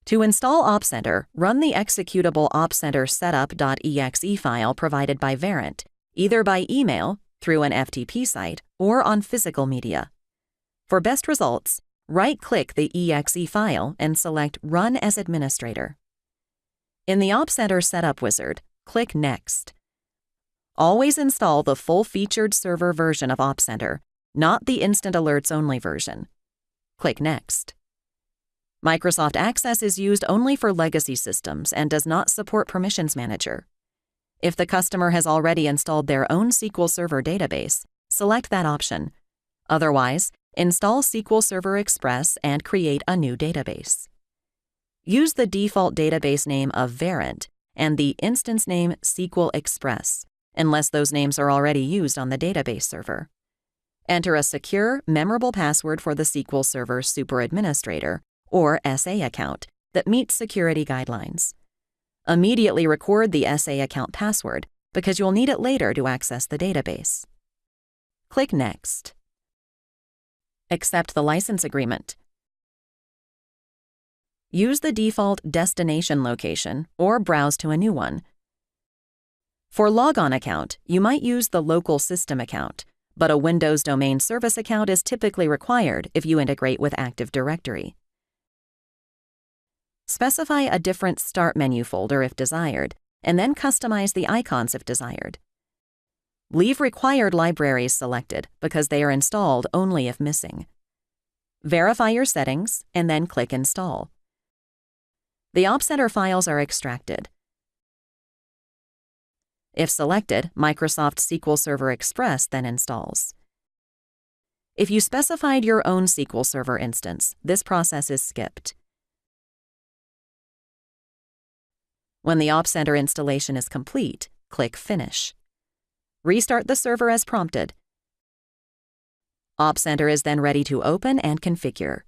To install OpCenter, run the executable opcenter setup.exe file provided by Verint, either by email, through an FTP site, or on physical media. For best results, right-click the exe file and select Run as Administrator. In the OpCenter Setup Wizard, click Next. Always install the full-featured server version of OpCenter, not the Instant Alerts Only version. Click Next. Microsoft Access is used only for legacy systems and does not support Permissions Manager. If the customer has already installed their own SQL Server database, select that option. Otherwise, install SQL Server Express and create a new database. Use the default database name of Verint and the instance name SQL Express, unless those names are already used on the database server. Enter a secure, memorable password for the SQL Server Super Administrator, or SA account, that meets security guidelines. Immediately record the SA account password because you'll need it later to access the database. Click Next. Accept the license agreement. Use the default destination location or browse to a new one. For logon account, you might use the local system account, but a Windows Domain Service account is typically required if you integrate with Active Directory. Specify a different Start menu folder if desired, and then customize the icons if desired. Leave required libraries selected because they are installed only if missing. Verify your settings and then click Install. The OpCenter files are extracted. If selected, Microsoft SQL Server Express then installs. If you specified your own SQL Server instance, this process is skipped. When the OpCenter installation is complete, click Finish. Restart the server as prompted. OpCenter is then ready to open and configure.